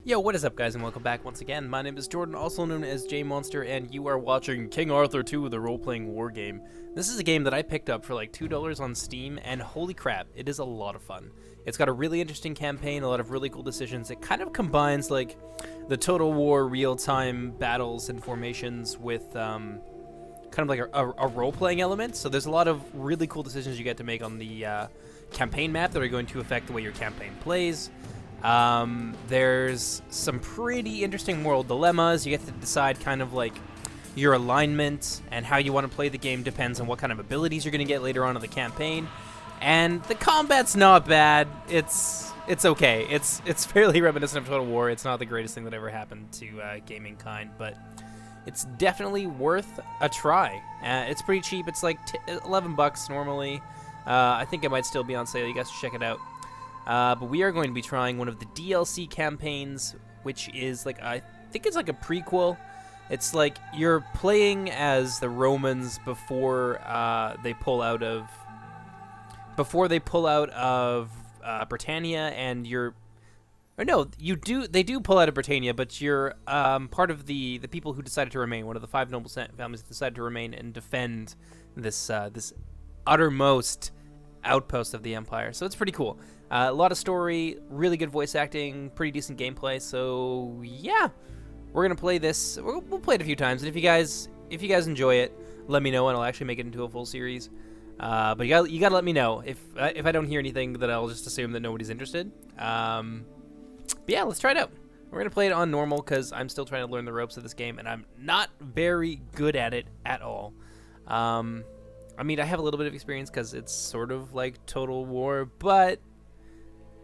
Yo, what is up, guys, and welcome back once again. My name is Jordan, also known as J-Monster, and you are watching King Arthur 2, the role-playing war game. This is a game that I picked up for like $2 on Steam, and holy crap, it is a lot of fun. It's got a really interesting campaign, a lot of really cool decisions. It kind of combines like the Total War real-time battles and formations with kind of like a role-playing element. So there's a lot of really cool decisions you get to make on the campaign map that are going to affect the way your campaign plays. There's some pretty interesting moral dilemmas. You get to decide kind of like your alignment and how you want to play the game depends on what kind of abilities you're going to get later on in the campaign. And the combat's not bad. It's okay. It's fairly reminiscent of Total War. It's not the greatest thing that ever happened to gaming kind, but it's definitely worth a try. It's pretty cheap. It's like $11 normally. I think it might still be on sale. You guys should check it out. But we are going to be trying one of the DLC campaigns, which is like, I think it's like a prequel. It's like you're playing as the Romans before they pull out of Britannia, and they do pull out of Britannia, but you're part of the people who decided to remain, one of the five noble families that decided to remain and defend this uttermost outpost of the Empire. So it's pretty cool. A lot of story, really good voice acting, pretty decent gameplay. So yeah, we're gonna play this. We'll play it a few times, and if you guys enjoy it, let me know, and I'll actually make it into a full series. But you gotta let me know if I don't hear anything, then I'll just assume that nobody's interested. But yeah, let's try it out. We're gonna play it on normal because I'm still trying to learn the ropes of this game, and I'm not very good at it at all. I mean, I have a little bit of experience because it's sort of like Total War, but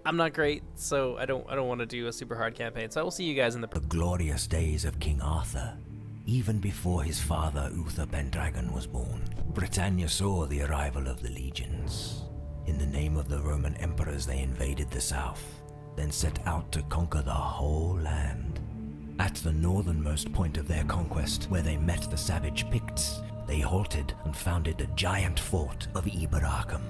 I'm not great, so I don't want to do a super hard campaign. So I will see you guys in the glorious days of King Arthur. Even before his father Uther Pendragon was born, Britannia saw the arrival of the legions. In the name of the Roman emperors, they invaded the south, then set out to conquer the whole land. At the northernmost point of their conquest, where they met the savage Picts, they halted and founded a giant fort of Iberacum.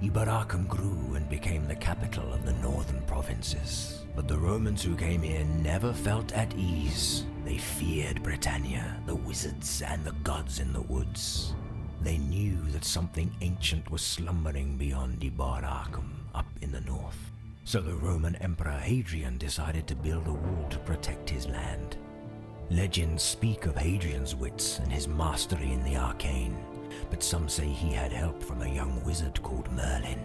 Iberacum grew and became the capital of the northern provinces. But the Romans who came here never felt at ease. They feared Britannia, the wizards, and the gods in the woods. They knew that something ancient was slumbering beyond Iberacum, up in the north. So the Roman Emperor Hadrian decided to build a wall to protect his land. Legends speak of Hadrian's wits and his mastery in the arcane, but some say he had help from a young wizard called Merlin.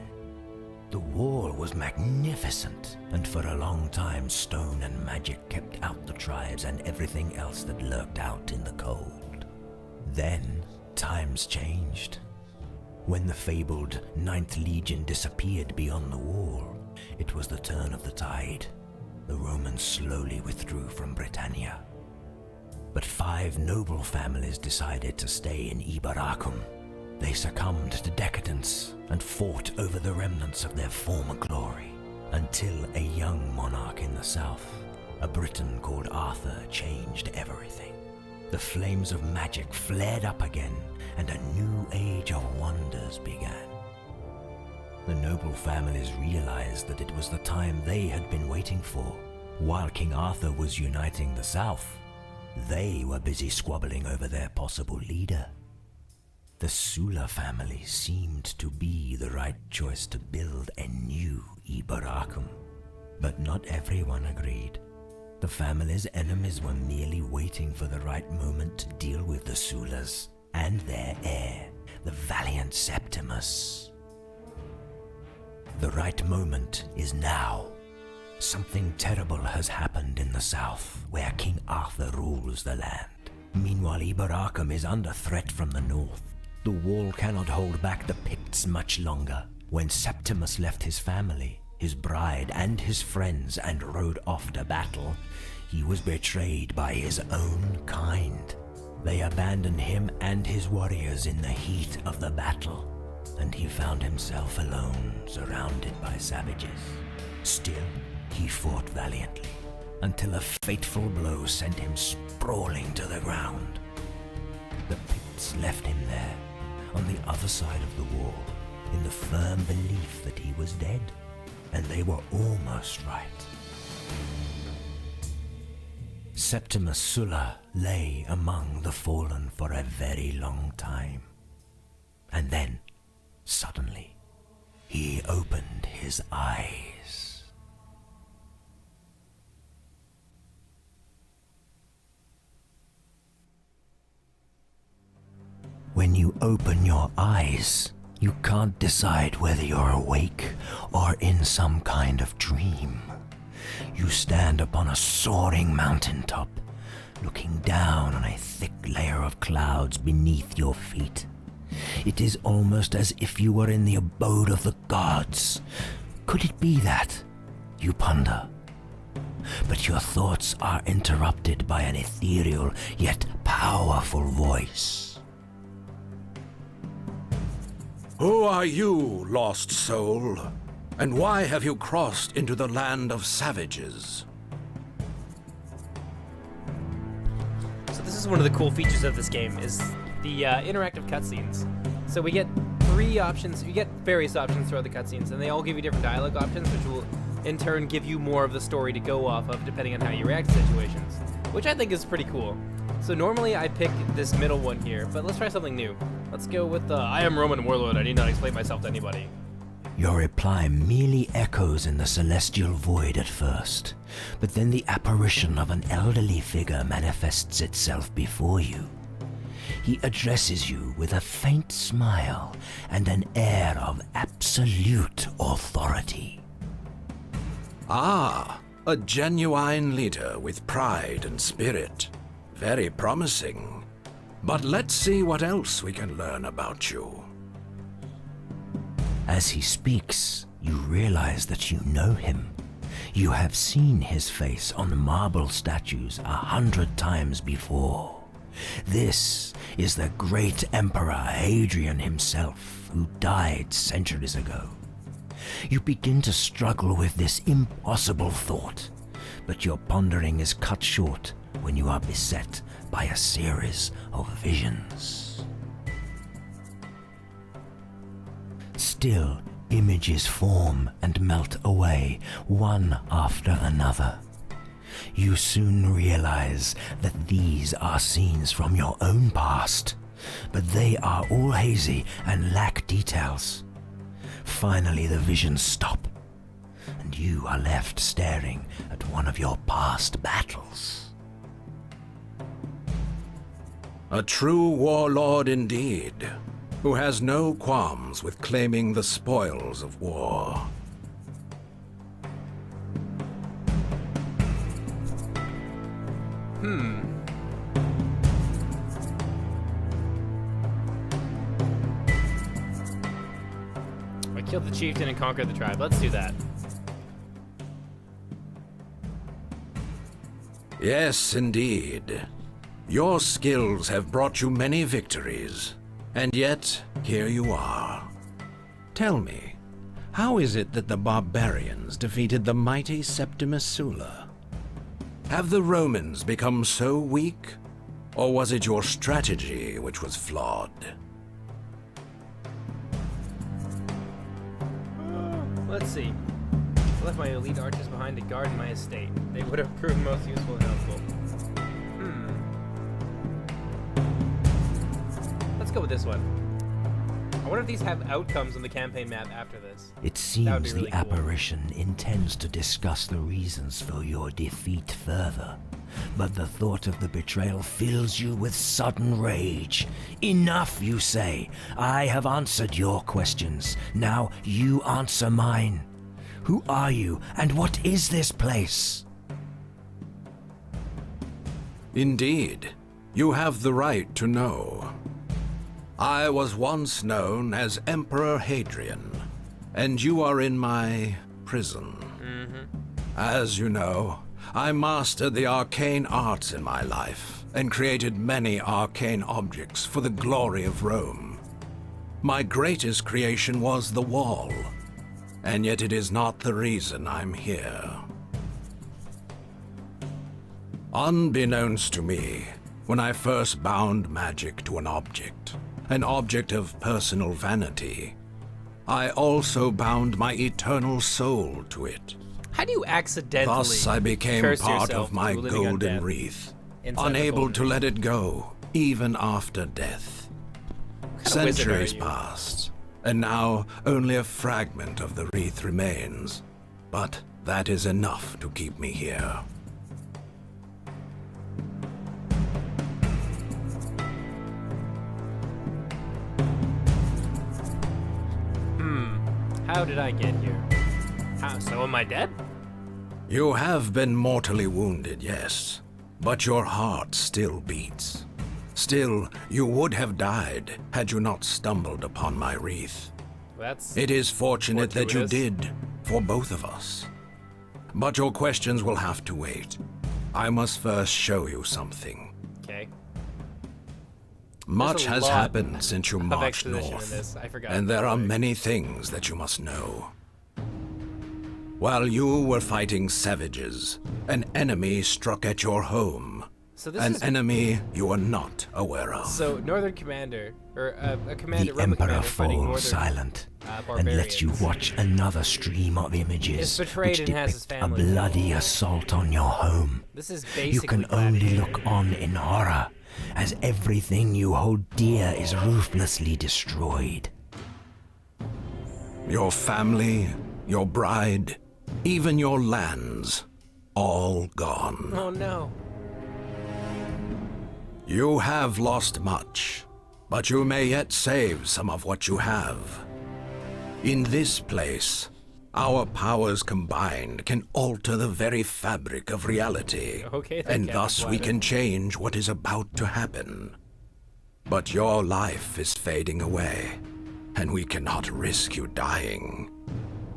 The wall was magnificent, and for a long time stone and magic kept out the tribes and everything else that lurked out in the cold. Then, times changed. When the fabled Ninth Legion disappeared beyond the wall, it was the turn of the tide. The Romans slowly withdrew from Britannia. But 5 noble families decided to stay in Iberacum. They succumbed to decadence and fought over the remnants of their former glory, until a young monarch in the south, a Briton called Arthur, changed everything. The flames of magic flared up again, and a new age of wonders began. The noble families realized that it was the time they had been waiting for. While King Arthur was uniting the south, they were busy squabbling over their possible leader. The Sulla family seemed to be the right choice to build a new Iberacum, but not everyone agreed. The family's enemies were merely waiting for the right moment to deal with the Sullas and their heir, the valiant Septimus. The right moment is now. Something terrible has happened in the south, where King Arthur rules the land. Meanwhile, Iberacum is under threat from the north. The wall cannot hold back the Picts much longer. When Septimus left his family, his bride, and his friends and rode off to battle, he was betrayed by his own kind. They abandoned him and his warriors in the heat of the battle, and he found himself alone, surrounded by savages. Still, he fought valiantly, until a fateful blow sent him sprawling to the ground. The Picts left him there, on the other side of the wall, in the firm belief that he was dead, and they were almost right. Septimus Sulla lay among the fallen for a very long time. And then, suddenly, he opened his eyes. When you open your eyes, you can't decide whether you're awake or in some kind of dream. You stand upon a soaring mountaintop, looking down on a thick layer of clouds beneath your feet. It is almost as if you were in the abode of the gods. Could it be that? You ponder. But your thoughts are interrupted by an ethereal yet powerful voice. Who are you, lost soul? And why have you crossed into the land of savages? So this is one of the cool features of this game, is the interactive cutscenes. So we get 3 options, you get various options throughout the cutscenes, and they all give you different dialogue options, which will in turn give you more of the story to go off of depending on how you react to situations, which I think is pretty cool. So normally I pick this middle one here, but let's try something new. Let's go with I am Roman Warlord, I need not explain myself to anybody. Your reply merely echoes in the celestial void at first, but then the apparition of an elderly figure manifests itself before you. He addresses you with a faint smile and an air of absolute authority. Ah, a genuine leader with pride and spirit. Very promising. But let's see what else we can learn about you. As he speaks, you realize that you know him. You have seen his face on marble statues 100 times before. This is the great Emperor Hadrian himself, who died centuries ago. You begin to struggle with this impossible thought, but your pondering is cut short when you are beset by a series of visions. Still, images form and melt away, one after another. You soon realize that these are scenes from your own past, but they are all hazy and lack details. Finally, the visions stop, and you are left staring at one of your past battles. A true warlord indeed, who has no qualms with claiming the spoils of war. I killed the chieftain and conquered the tribe. Let's do that. Yes, indeed. Your skills have brought you many victories, and yet here you are. Tell me, how is it that the barbarians defeated the mighty Septimus Sulla? Have the Romans become so weak, or was it your strategy which was flawed? Let's see. I left my elite archers behind to guard my estate. They would have proved most useful and helpful. Let's go with this one. I wonder if these have outcomes on the campaign map after this. It That would be seems really the cool. apparition intends to discuss the reasons for your defeat further, but the thought of the betrayal fills you with sudden rage. Enough, you say. I have answered your questions. Now you answer mine. Who are you, and what is this place? Indeed, you have the right to know. I was once known as Emperor Hadrian, and you are in my prison. As you know, I mastered the arcane arts in my life, and created many arcane objects for the glory of Rome. My greatest creation was the wall, and yet it is not the reason I'm here. Unbeknownst to me, when I first bound magic to an object of personal vanity, I also bound my eternal soul to it. How do you accidentally Thus I became curse part yourself of my to living golden undead wreath, inside the unable golden to wreath? let it go, even after death. What kind of wizard are Centuries you? passed, and now only a fragment of the wreath remains. But that is enough to keep me here. How did I get here? So am I dead? You have been mortally wounded, yes, but your heart still beats. Still, you would have died had you not stumbled upon my wreath. That's It is fortunate that you fortuitous. did, for both of us. But your questions will have to wait. I must first show you something. Okay. Much a has lot happened since you of marched exposition in north, this. I forgot. and there are Like, many things that you must know. While you were fighting savages, an enemy struck at your home. So this An is enemy you are not aware of. so Northern Commander or a commander, The Roman Emperor commander fighting falls Northern silent and barbarians. lets you watch another stream of images Is betrayed which and has his depict a family. bloody assault on your home. This is You basically can only Gladiator. look on in horror as everything you hold dear is ruthlessly destroyed. Your family, your bride, even your lands, all gone. Oh no. You have lost much, but you may yet save some of what you have. In this place, our powers combined can alter the very fabric of reality, Okay, then, and Captain thus we Planet. can change what is about to happen. But your life is fading away, and we cannot risk you dying.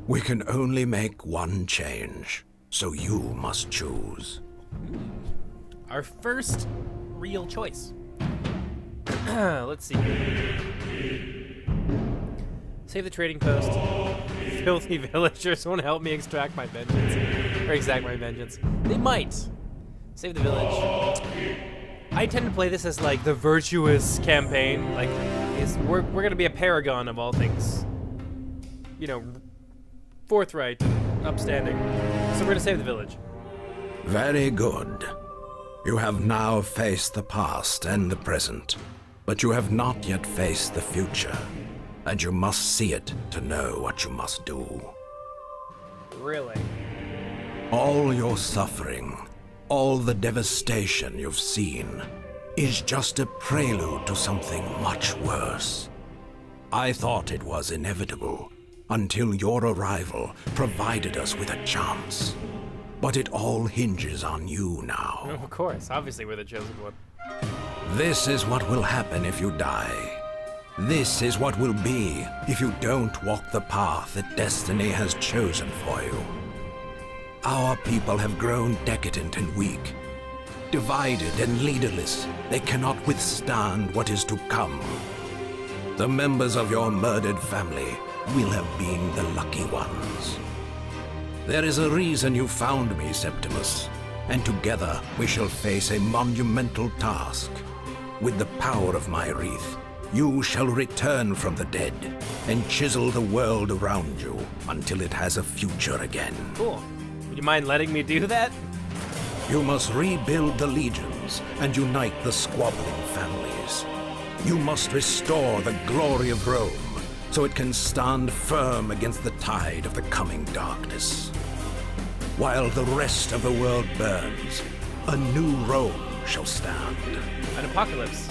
We can only make one change, so you must choose. Our first real choice. Let's see. Save the trading post. Filthy villagers won't help me extract my vengeance. Or exact my vengeance. They might. Save the village. I tend to play this as like the virtuous campaign. Like, we're gonna be a paragon of all things. You know, forthright and upstanding. So we're gonna save the village. Very good. You have now faced the past and the present, but you have not yet faced the future, and you must see it to know what you must do. Really? All your suffering, all the devastation you've seen, is just a prelude to something much worse. I thought it was inevitable, until your arrival provided us with a chance. But it all hinges on you now. Of course. Obviously, we're the chosen one. This is what will happen if you die. This is what will be if you don't walk the path that destiny has chosen for you. Our people have grown decadent and weak. Divided and leaderless, they cannot withstand what is to come. The members of your murdered family will have been the lucky ones. There is a reason you found me, Septimus, and together we shall face a monumental task. With the power of my wreath, you shall return from the dead and chisel the world around you until it has a future again. Cool. Would you mind letting me do that? You must rebuild the legions and unite the squabbling families. You must restore the glory of Rome so it can stand firm against the tide of the coming darkness. While the rest of the world burns, a new Rome shall stand. An apocalypse.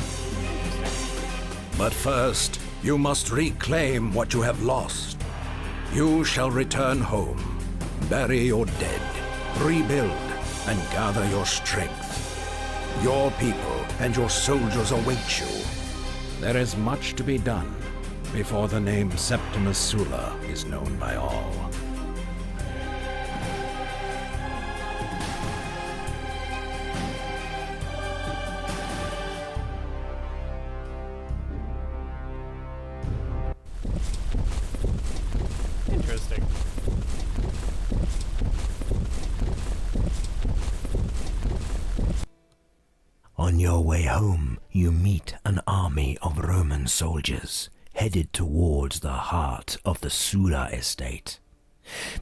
But first, you must reclaim what you have lost. You shall return home, bury your dead, rebuild, and gather your strength. Your people and your soldiers await you. There is much to be done before the name Septimus Sulla is known by all. Interesting. On your way home, you meet an army of Roman soldiers headed towards the heart of the Sulla estate.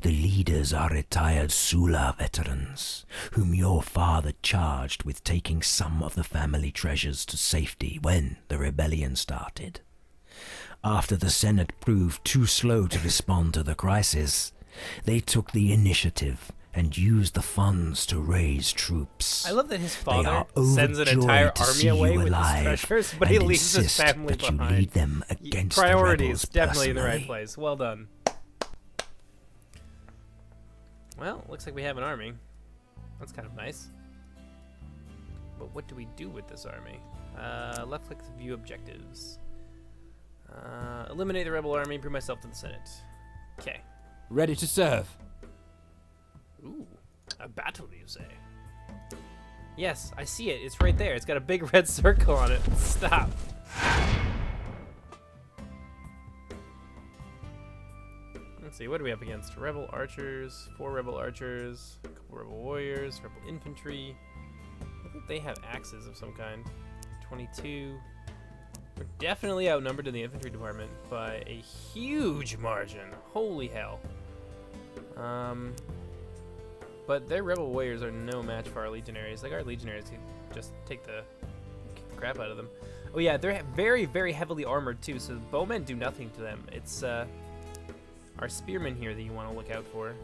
The leaders are retired Sula veterans, whom your father charged with taking some of the family treasures to safety when the rebellion started. After the Senate proved too slow to respond to the crisis, they took the initiative and used the funds to raise troops. I love that his father sends an entire army away with his treasures, but he leaves his family that behind. You lead them against Priorities, the rebels definitely in the right personally. place. Well done. Well, looks like we have an army. That's kind of nice. But what do we do with this army? Left click to view objectives. Eliminate the rebel army, bring myself to the Senate. Okay. Ready to serve. Ooh, a battle, you say? Yes, I see it. It's right there. It's got a big red circle on it. Stop. Let's see, what do we have against? Rebel archers, 4 rebel archers, a couple rebel warriors, rebel infantry. I think they have axes of some kind. 22. We're definitely outnumbered in the infantry department by a huge margin. Holy hell. But their rebel warriors are no match for our legionaries. Like, our legionaries can just kick the crap out of them. Oh yeah, they're very, very heavily armored too, so the bowmen do nothing to them. It's our spearmen here that you want to look out for.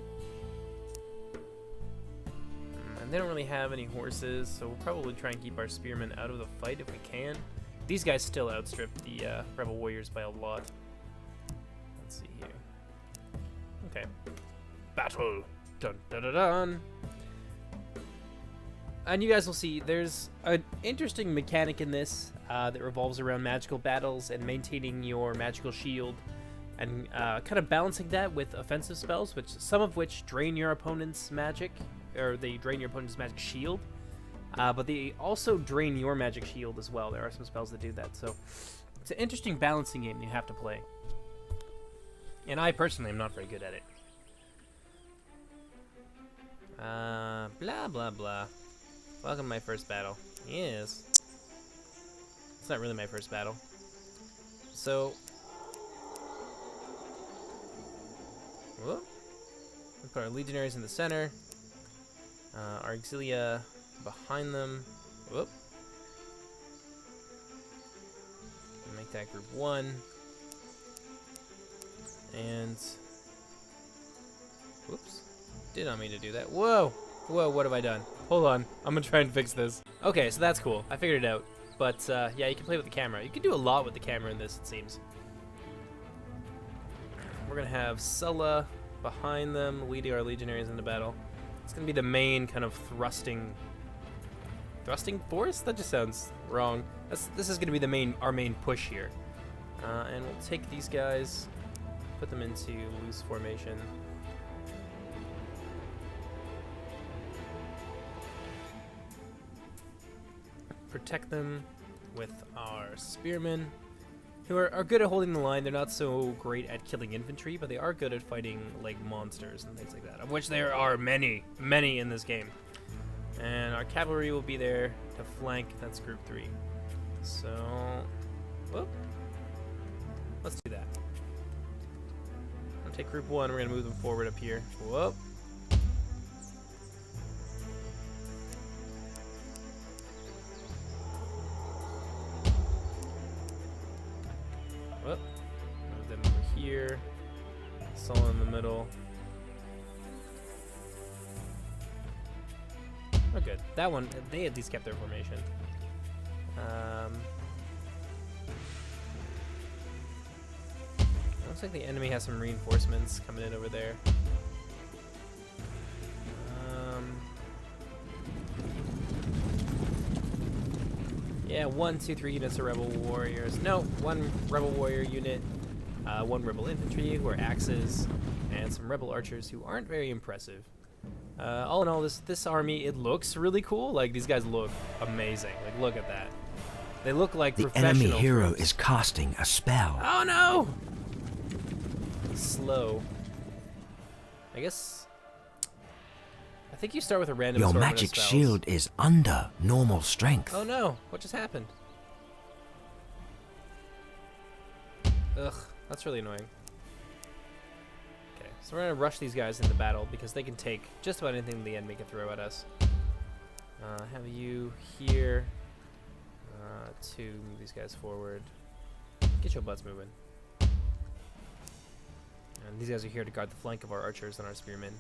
And they don't really have any horses, so we'll probably try and keep our spearmen out of the fight if we can. These guys still outstrip the rebel warriors by a lot. Let's see here. Okay. Battle! Dun dun dun dun! And you guys will see there's an interesting mechanic in this that revolves around magical battles and maintaining your magical shield and kind of balancing that with offensive spells, some of which drain your opponent's magic, or they drain your opponent's magic shield, but they also drain your magic shield as well. There are some spells that do that, so it's an interesting balancing game you have to play. And I personally am not very good at it. Blah blah blah. Welcome to my first battle. Yes. It's not really my first battle. So, whoop. We put our legionaries in the center. Our auxilia behind them. Whoop. Make that group 1. And, whoops. Did not mean to do that. Whoa! Whoa, what have I done? Hold on. I'm gonna try and fix this. Okay, so that's cool. I figured it out. But, yeah, you can play with the camera. You can do a lot with the camera in this, it seems. We're gonna have Sulla behind them, leading our legionaries into battle. It's gonna be the main kind of thrusting force? That just sounds wrong. This is gonna be our main push here. And we'll take these guys, put them into loose formation. Protect them with our spearmen, who are good at holding the line. They're not so great at killing infantry, but they are good at fighting like monsters and things like that, of which there are many in this game. And our cavalry will be there to flank. That's group 3. So, whoop. Let's do that. I'm gonna take group 1. We're gonna move them forward up here. Whoop. Whoop. Move them over here. Sulla in the middle. Oh, good. That one, they at least kept their formation. Looks like the enemy has some reinforcements coming in over there. Yeah, 1, 2, 3 units of rebel warriors. No, 1 rebel warrior unit, 1 rebel infantry who are axes, and some rebel archers who aren't very impressive. All in all, this army, it looks really cool. Like, these guys look amazing. Like, look at that. They look like The professional enemy hero troops. is casting a spell. Oh no! Slow. I think you start with a random Your assortment of magic spells. shield is under normal strength. Oh no, what just happened? Ugh, that's really annoying. Okay, So we're going to rush these guys into battle because they can take just about anything the enemy can throw at us. Have you here to move these guys forward. Get your butts moving. And these guys are here to guard the flank of our archers and our spearmen.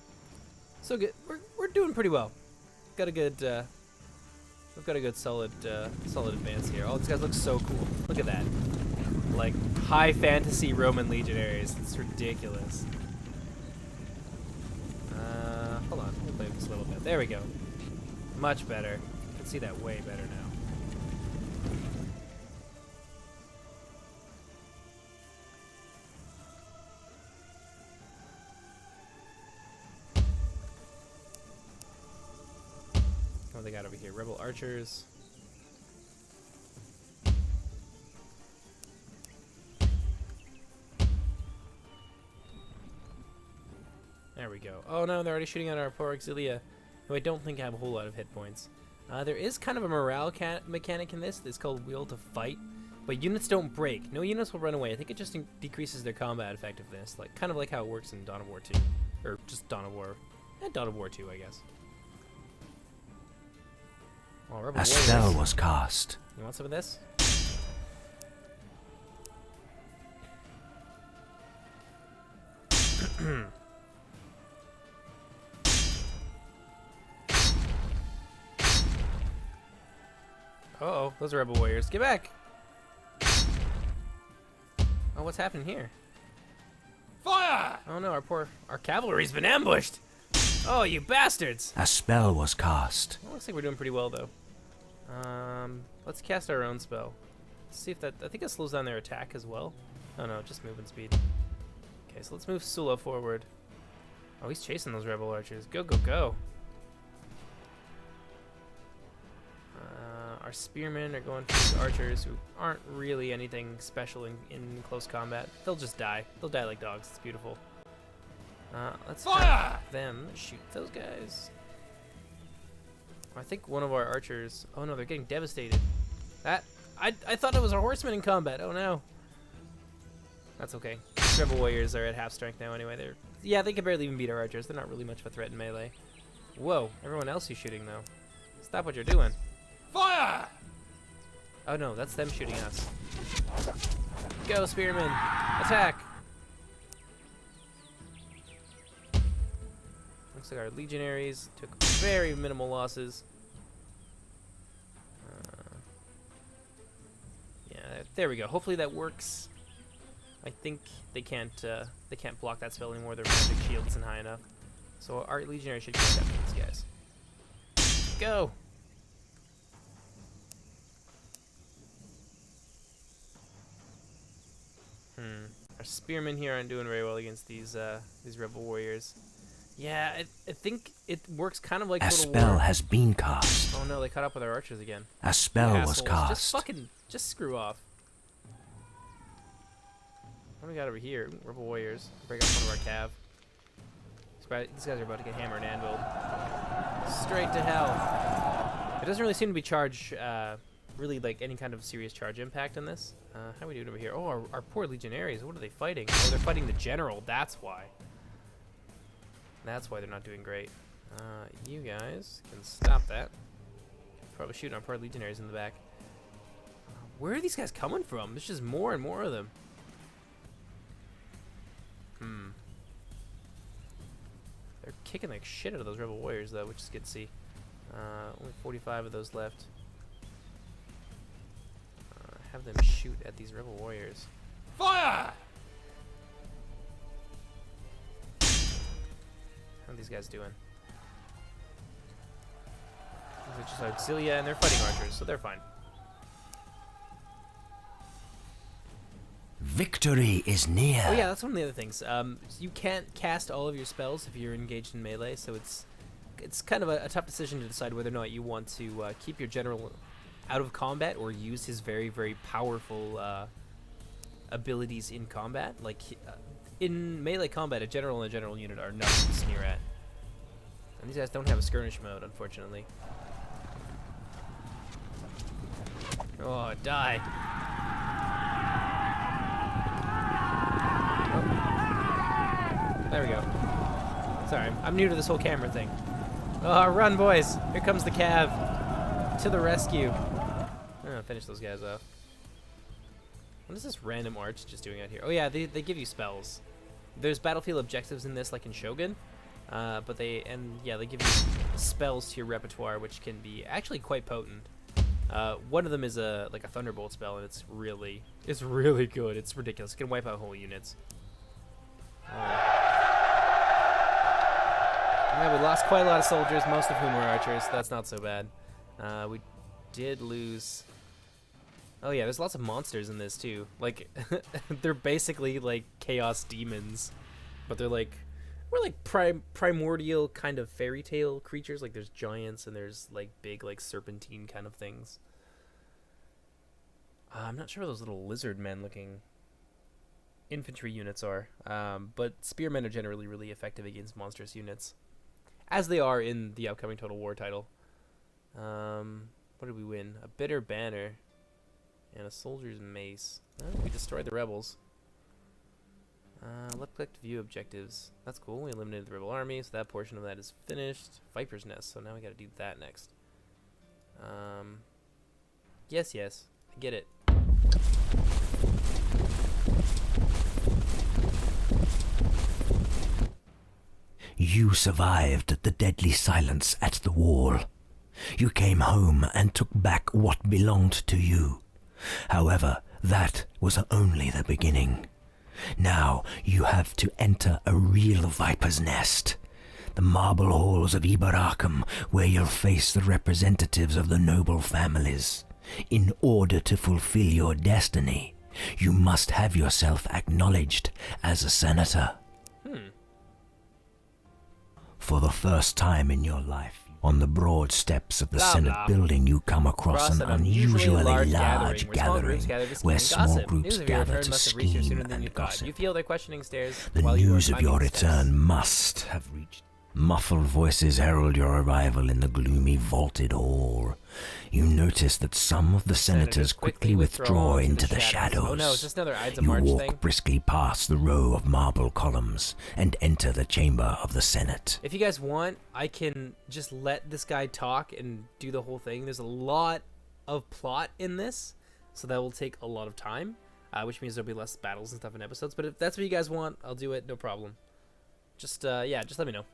So good. We're doing pretty well. Got a good we've got a good solid advance here. Oh, these guys look so cool. Look at that. Like high fantasy Roman legionaries. It's ridiculous. Hold on. We'll play this a little bit. There we go. Much better. I can see that way better now. What they got over here? Rebel archers. There we go. Oh no, they're already shooting at our poor auxilia, who I don't think have a whole lot of hit points. There is kind of a morale mechanic in this. It's called Will to Fight, but units don't break. No units will run away. I think it just decreases their combat effectiveness, like kind of like how it works in Dawn of War 2, or just Dawn of War, and Dawn of War 2, I guess. Oh, Rebel A spell Warriors. was cast. You want some of this? Uh-oh, those are Rebel Warriors. Get back! Oh, what's happening here? Fire! Oh no, our cavalry's been ambushed! Oh, you bastards! A spell was cast. Well, looks like we're doing pretty well, though. Let's cast our own spell. Let's see if that... I think that slows down their attack as well. Oh no, just movement speed. Okay, so let's move Sula forward. Oh, he's chasing those Rebel archers. Go, go, go! Our spearmen are going for these archers who aren't really anything special in close combat. They'll just die. They'll die like dogs. It's beautiful. Let's have them shoot those guys. I think one of our archers... Oh no, they're getting devastated. I thought it was our horsemen in combat. Oh no. That's okay. Rebel warriors are at half strength now anyway. Yeah, they can barely even beat our archers. They're not really much of a threat in melee. Whoa, everyone else is shooting though. Stop what you're doing. Fire! Oh no, that's them shooting us. Go, spearmen! Attack! Looks like our legionaries took very minimal losses. Yeah, there we go. Hopefully that works. I think they can't block that spell anymore. Their magic shield isn't high enough. So our legionaries should catch up to these guys. Go! Our spearmen here aren't doing very well against these rebel warriors. Yeah, I think it works kind of like A Total spell War. has been cast. Oh no, they caught up with our archers again. A spell You was assholes. cast. Just screw off. What do we got over here? Rebel warriors. Break up one of our cav. These guys are about to get hammered and anviled. Straight to hell. It doesn't really seem to be charge, really like any kind of serious charge impact in this. How are we doing over here? Oh, our poor legionaries. What are they fighting? Oh, they're fighting the general. That's why. That's why they're not doing great. You guys can stop that. Probably shooting our poor legionaries in the back. Where are these guys coming from? There's just more and more of them. They're kicking like shit out of those rebel warriors though, which is good to see. Only 45 of those left. Have them shoot at these rebel warriors. Fire! How are these guys doing? These are just auxilia and they're fighting archers, so they're fine. Victory is near. Oh yeah, that's one of the other things. You can't cast all of your spells if you're engaged in melee, so it's kind of a tough decision to decide whether or not you want to keep your general out of combat or use his very, very powerful abilities in combat. Like in melee combat, a general and a general unit are nothing to sneer at. And these guys don't have a skirmish mode, unfortunately. Oh, die. There we go. Sorry, I'm new to this whole camera thing. Oh, run, boys! Here comes the cav. To the rescue. Oh, finish those guys off. What is this random arch just doing out here? Oh yeah, they give you spells. There's battlefield objectives in this, like in Shogun. But they give you spells to your repertoire, which can be actually quite potent. One of them is a thunderbolt spell, and it's really good. It's ridiculous. It can wipe out whole units. Yeah, we lost quite a lot of soldiers, most of whom were archers. That's not so bad. We did lose. Oh yeah, there's lots of monsters in this too. Like, they're basically like chaos demons, but they're like primordial kind of fairy tale creatures. Like there's giants and there's like big like serpentine kind of things. I'm not sure what those little lizard men looking infantry units are, but spearmen are generally really effective against monstrous units, as they are in the upcoming Total War title. What did we win? A bitter banner and a soldier's mace. Oh, we destroyed the rebels. Left click to view objectives. That's cool. We eliminated the rebel army, so that portion of that is finished. Viper's Nest, so now we gotta do that next. Yes, I get it. You survived the deadly silence at the wall. You came home and took back what belonged to you. However, that was only the beginning. Now you have to enter a real viper's nest. The marble halls of Ibaracum, where you'll face the representatives of the noble families. In order to fulfill your destiny, you must have yourself acknowledged as a senator. For the first time in your life, on the broad steps of the Senate building, you come across an unusually large gathering where small groups gather to scheme and gossip. You feel their questioning stares. The news of your return must have reached. Muffled voices herald your arrival in the gloomy vaulted hall. You notice that some of the senators quickly withdraw into the shadows. Oh no, is this another Ides of You March walk thing? briskly past the row of marble columns and enter the chamber of the Senate. If you guys want, I can just let this guy talk and do the whole thing. There's a lot of plot in this, so that will take a lot of time, which means there'll be less battles and stuff in episodes. But if that's what you guys want, I'll do it, no problem. Just let me know.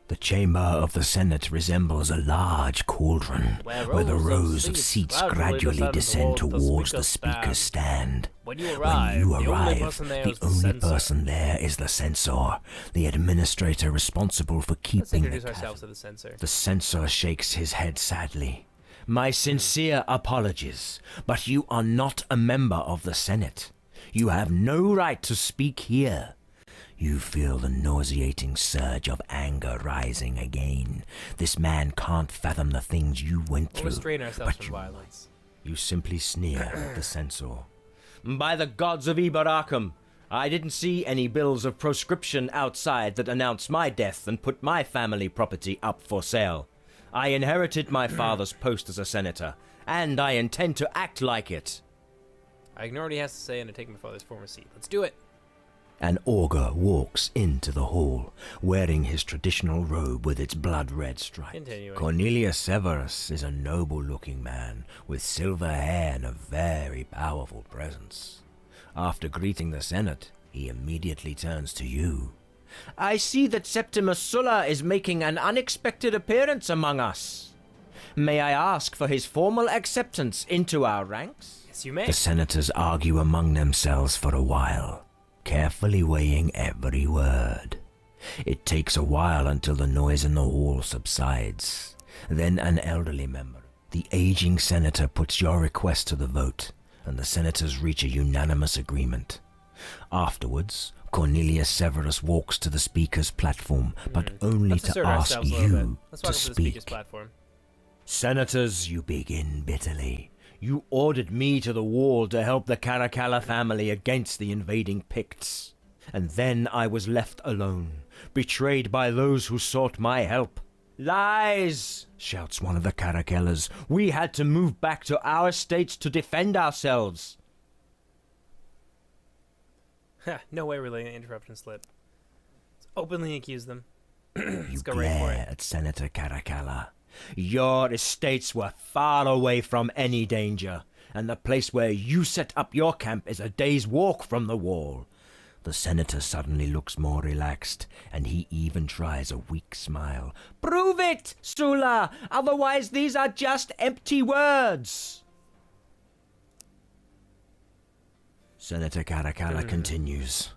The chamber of the Senate resembles a large cauldron where the rows of seats gradually descend towards the speaker's stand. When you arrive, the only person there is the censor, the administrator responsible for keeping Let's introduce ourselves to the censor. The censor shakes his head sadly. My sincere apologies, but you are not a member of the Senate. You have no right to speak here. You feel the nauseating surge of anger rising again. This man can't fathom the things you went through. We'll restrain ourselves from violence. You simply sneer at the censor. By the gods of Ibaracum, I didn't see any bills of proscription outside that announced my death and put my family property up for sale. I inherited my father's post as a senator, and I intend to act like it. I ignore what he has to say and I take my father's former seat. Let's do it. An augur walks into the hall, wearing his traditional robe with its blood-red stripes. Continuing. Cornelius Severus is a noble-looking man with silver hair and a very powerful presence. After greeting the Senate, he immediately turns to you. I see that Septimus Sulla is making an unexpected appearance among us. May I ask for his formal acceptance into our ranks? Yes, you may. The senators argue among themselves for a while, carefully weighing every word. It takes a while until the noise in the hall subsides. Then an elderly member, the aging senator, puts your request to the vote, and the senators reach a unanimous agreement. Afterwards, Cornelius Severus walks to the speaker's platform, but only to ask you to speak. Senators, you begin bitterly. You ordered me to the wall to help the Caracalla family against the invading Picts. And then I was left alone, betrayed by those who sought my help. Lies, shouts one of the Caracallas. We had to move back to our states to defend ourselves. No way we're letting the interruption slip. Let's openly accuse them. You Let's go right for glare it. at Senator Caracalla. Your estates were far away from any danger, and the place where you set up your camp is a day's walk from the wall. The senator suddenly looks more relaxed, and he even tries a weak smile. Prove it, Sula! Otherwise these are just empty words! Senator Caracalla continues.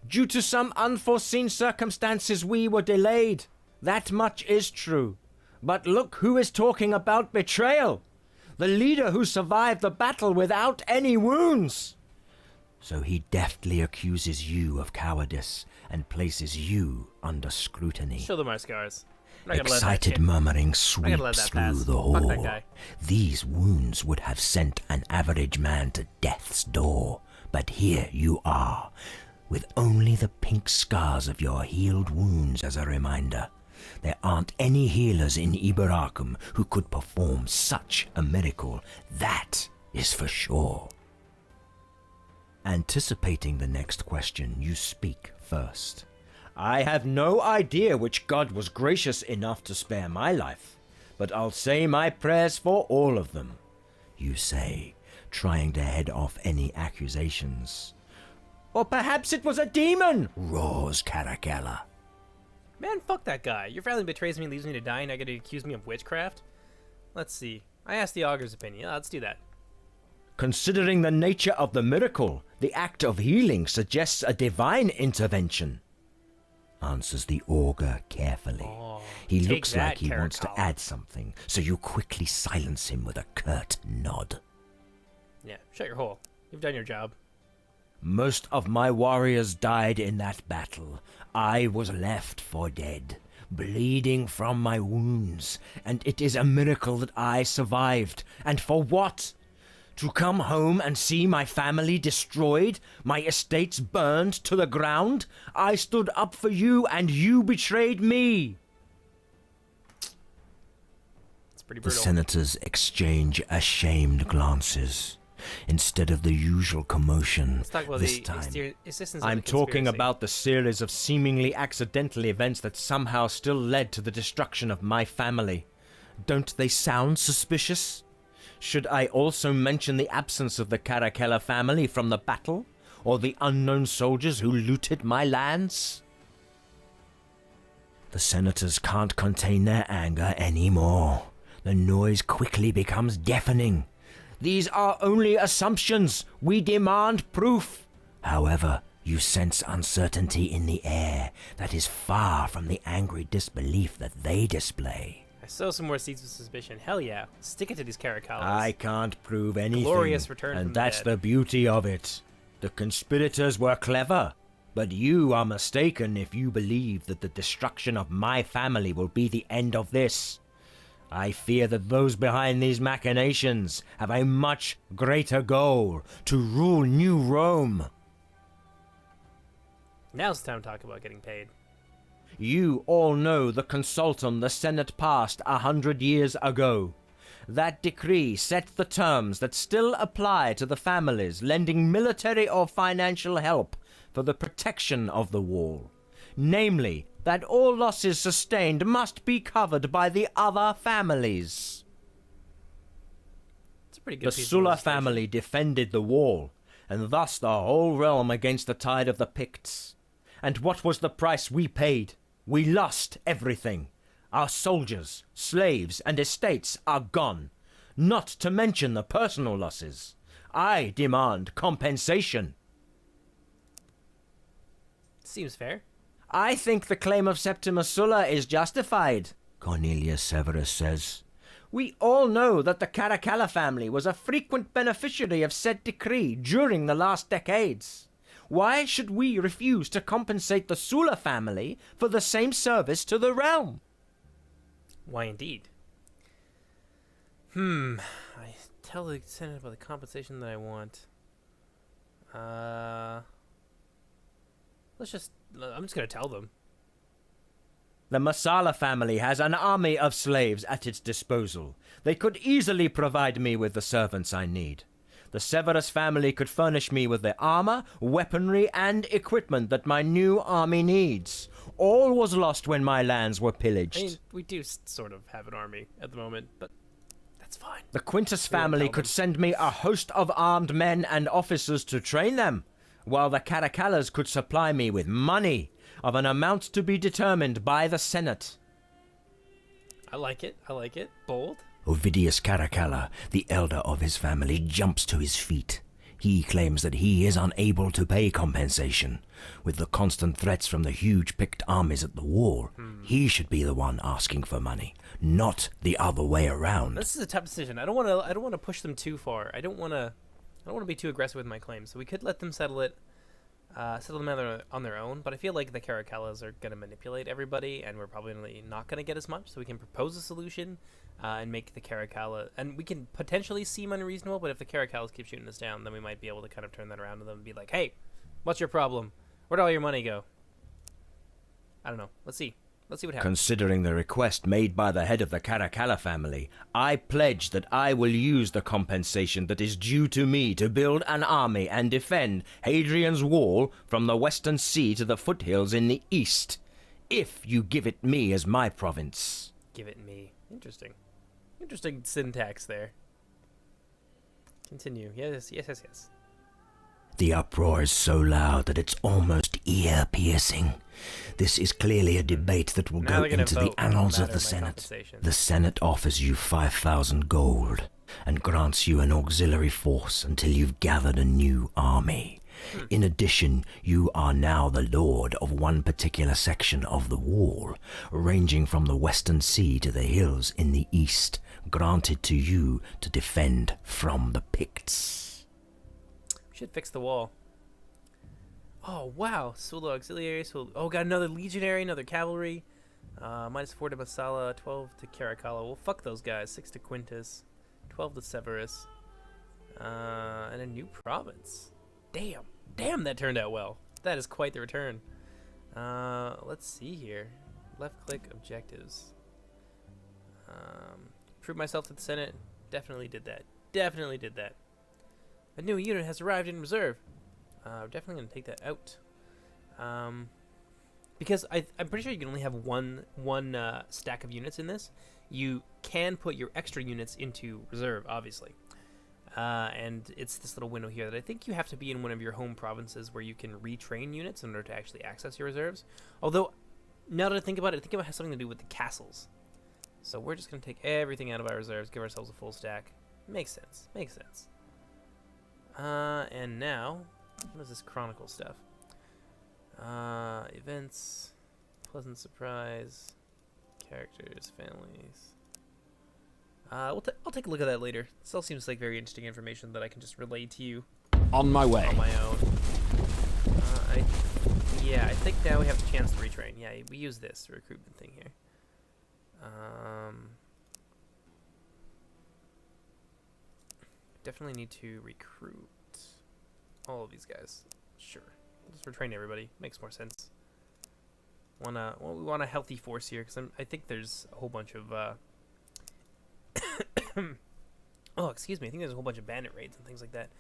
Due to some unforeseen circumstances we were delayed. That much is true. But look who is talking about betrayal. The leader who survived the battle without any wounds. So he deftly accuses you of cowardice and places you under scrutiny. Show them our scars. I'm not gonna let that Excited shit- murmuring I'm not gonna let sweeps that pass. through the Fuck that hall. guy. These wounds would have sent an average man to death's door. But here you are, with only the pink scars of your healed wounds as a reminder. There aren't any healers in Iberacum who could perform such a miracle. That is for sure. Anticipating the next question, you speak first. I have no idea which god was gracious enough to spare my life, but I'll say my prayers for all of them. You say, trying to head off any accusations. Or perhaps it was a demon, roars Caracalla. Man, fuck that guy. Your family betrays me and leaves me to die, and I get to accuse me of witchcraft? Let's see. I asked the augur's opinion. Yeah, let's do that. Considering the nature of the miracle, the act of healing suggests a divine intervention, answers the augur carefully. Oh, He take looks that, like he wants to Caracalla. add something, so you quickly silence him with a curt nod. Yeah, shut your hole. You've done your job. Most of my warriors died in that battle. I was left for dead, bleeding from my wounds, and it is a miracle that I survived. And for what? To come home and see my family destroyed, my estates burned to the ground? I stood up for you and you betrayed me. It's pretty The brutal. senators exchange ashamed glances. Instead of the usual commotion, Let's talk about this the time, existence of I'm the talking conspiracy. about the series of seemingly accidental events that somehow still led to the destruction of my family. Don't they sound suspicious? Should I also mention the absence of the Caracalla family from the battle? Or the unknown soldiers who looted my lands? The senators can't contain their anger anymore. The noise quickly becomes deafening. These are only assumptions. We demand proof. However, you sense uncertainty in the air that is far from the angry disbelief that they display. I sow some more seeds of suspicion. Hell yeah. Stick it to these Caracallas. I can't prove anything. Glorious return and from the that's dead. the beauty of it. The conspirators were clever, but you are mistaken if you believe that the destruction of my family will be the end of this. I fear that those behind these machinations have a much greater goal: to rule New Rome. Now's the time to talk about getting paid. You all know the consultum the Senate passed 100 years ago. That decree set the terms that still apply to the families lending military or financial help for the protection of the wall. Namely, that all losses sustained must be covered by the other families. It's a pretty good The piece of Sulla legislation. family defended the wall, and thus the whole realm against the tide of the Picts. And what was the price we paid? We lost everything. Our soldiers, slaves, and estates are gone, not to mention the personal losses. I demand compensation. Seems fair. I think the claim of Septimus Sulla is justified, Cornelius Severus says. We all know that the Caracalla family was a frequent beneficiary of said decree during the last decades. Why should we refuse to compensate the Sulla family for the same service to the realm? Why indeed? I tell the Senate about the compensation that I want. I'm just gonna tell them. The Masala family has an army of slaves at its disposal. They could easily provide me with the servants I need. the Severus family could furnish me with the armor, weaponry, and equipment that my new army needs. All was lost when my lands were pillaged. I mean, we do sort of have an army at the moment, but that's fine. The Quintus family could send me a host of armed men and officers to train them, while the Caracallas could supply me with money of an amount to be determined by the Senate. I like it. Bold. Ovidius Caracalla, the elder of his family, jumps to his feet. He claims that he is unable to pay compensation. With the constant threats from the huge picked armies at the wall, he should be the one asking for money, not the other way around. This is a tough decision. I don't want to push them too far. I don't want to be too aggressive with my claims. So we could let them settle them on their own. But I feel like the Caracallas are going to manipulate everybody, and we're probably not going to get as much. So we can propose a solution and make the Caracalla, and we can potentially seem unreasonable. But if the Caracallas keep shooting us down, then we might be able to kind of turn that around to them and be like, "Hey, what's your problem? Where'd all your money go?" I don't know. Let's see what happens. Considering the request made by the head of the Caracalla family, I pledge that I will use the compensation that is due to me to build an army and defend Hadrian's Wall from the western sea to the foothills in the east, if you give it me as my province. Give it me. Interesting syntax there. Continue. Yes. The uproar is so loud that it's almost ear-piercing. This is clearly a debate that will go into the annals of the Senate. The Senate offers you 5,000 gold and grants you an auxiliary force until you've gathered a new army. In addition, you are now the lord of one particular section of the wall, ranging from the western sea to the hills in the east, granted to you to defend from the Picts. We should fix the wall. Oh, wow. Sula Auxiliary. Oh, got another legionary, another cavalry. -4 to Massala, 12 to Caracalla. Well, fuck those guys. 6 to Quintus, 12 to Severus. And a new province. Damn, that turned out well. That is quite the return. Let's see here. Left click objectives. Prove myself to the Senate. Definitely did that. A new unit has arrived in reserve. We're definitely going to take that out. Because I'm pretty sure you can only have one stack of units in this. You can put your extra units into reserve, obviously. And it's this little window here that I think you have to be in one of your home provinces where you can retrain units in order to actually access your reserves. Although, now that I think about it, I think it has something to do with the castles. So we're just going to take everything out of our reserves, give ourselves a full stack. Makes sense. And now, what is this Chronicle stuff? Events, pleasant surprise, characters, families. I'll take a look at that later. This all seems like very interesting information that I can just relay to you. On my way. On my own. I think now we have the chance to retrain. Yeah, we use this recruitment thing here. Definitely need to recruit all of these guys. Sure. We'll just retrain everybody. Makes more sense. We want a healthy force here because I think there's a whole bunch of oh, excuse me. I think there's a whole bunch of bandit raids and things like that.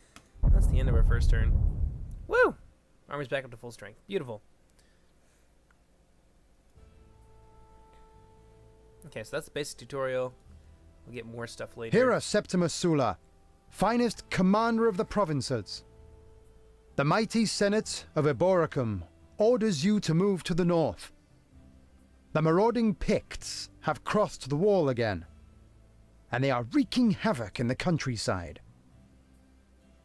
That's the end of our first turn. Woo! Army's back up to full strength. Beautiful. Okay, so that's the basic tutorial. We'll get more stuff later. Hera Septimus Sulla, finest commander of the provinces. The mighty Senate of Eboracum orders you to move to the north. The marauding Picts have crossed the wall again, and they are wreaking havoc in the countryside.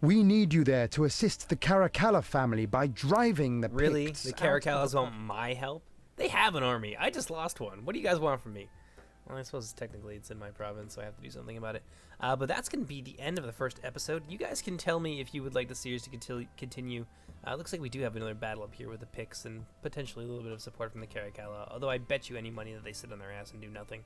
We need you there to assist the Caracalla family by driving the Really? Picts The out Caracallas want my help? They have an army. I just lost one. What do you guys want from me? Well, I suppose technically it's in my province, so I have to do something about it. But that's going to be the end of the first episode. You guys can tell me if you would like the series to continue. Looks like we do have another battle up here with the Picts and potentially a little bit of support from the Caracalla, although I bet you any money that they sit on their ass and do nothing.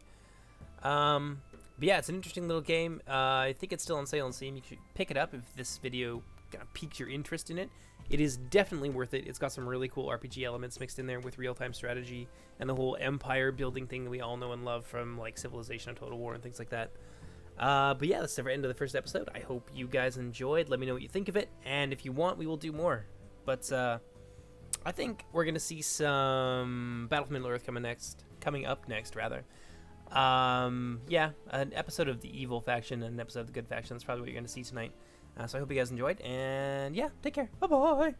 But yeah, it's an interesting little game. I think it's still on sale on Steam. You should pick it up if this video kind of piques your interest in it. It is definitely worth it. It's got some really cool RPG elements mixed in there with real-time strategy and the whole empire building thing that we all know and love from like Civilization and Total War and things like that. But yeah, that's the end of the first episode. I hope you guys enjoyed. Let me know what you think of it, and if you want, we will do more. But I think we're gonna see some Battle for Middle-earth coming up next, rather. Yeah, an episode of the evil faction and an episode of the good faction. That's probably what you're gonna see tonight. So I hope you guys enjoyed, and yeah, take care. Bye bye.